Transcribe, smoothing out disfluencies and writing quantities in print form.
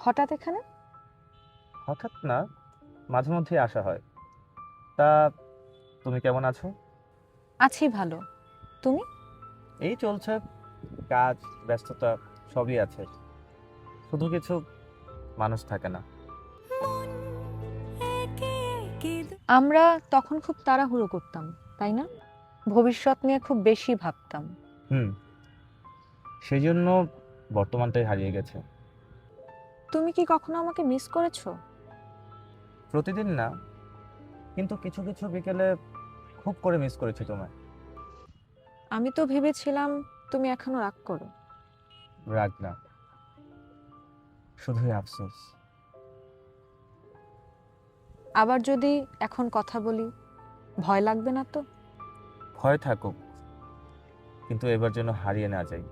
হঠাৎ এখানে? হঠাৎ না, মাঝে মধ্যেই আসা হয়। তা তুমি কেমন আছো? আছি ভালো। তুমি? এই চলছে, কাজ, ব্যস্ততা সবই আছে, শুধু কিছু মানুষ থাকে না। আমরা তখন খুব তাড়াহুড়ো করতাম, তাই না? ভবিষ্যৎ নিয়ে খুব বেশি ভাবতাম। হুম, সেই জন্য বর্তমানটাই হারিয়ে গেছে। তুমি কি কখনো আমাকে মিস করেছো? প্রতিদিন না, কিন্তু কিছু কিছু বিকেলে খুব করে মিস করেছি তোমায়। আমি তো ভেবেছিলাম তুমি এখনো রাগ করো। রাগ না, শুধুই আফসোস। আবার যদি এখন কথা বলি, ভয় লাগবে না তো? ভয় থাকুক, কিন্তু এবার যেন হারিয়ে না যাই।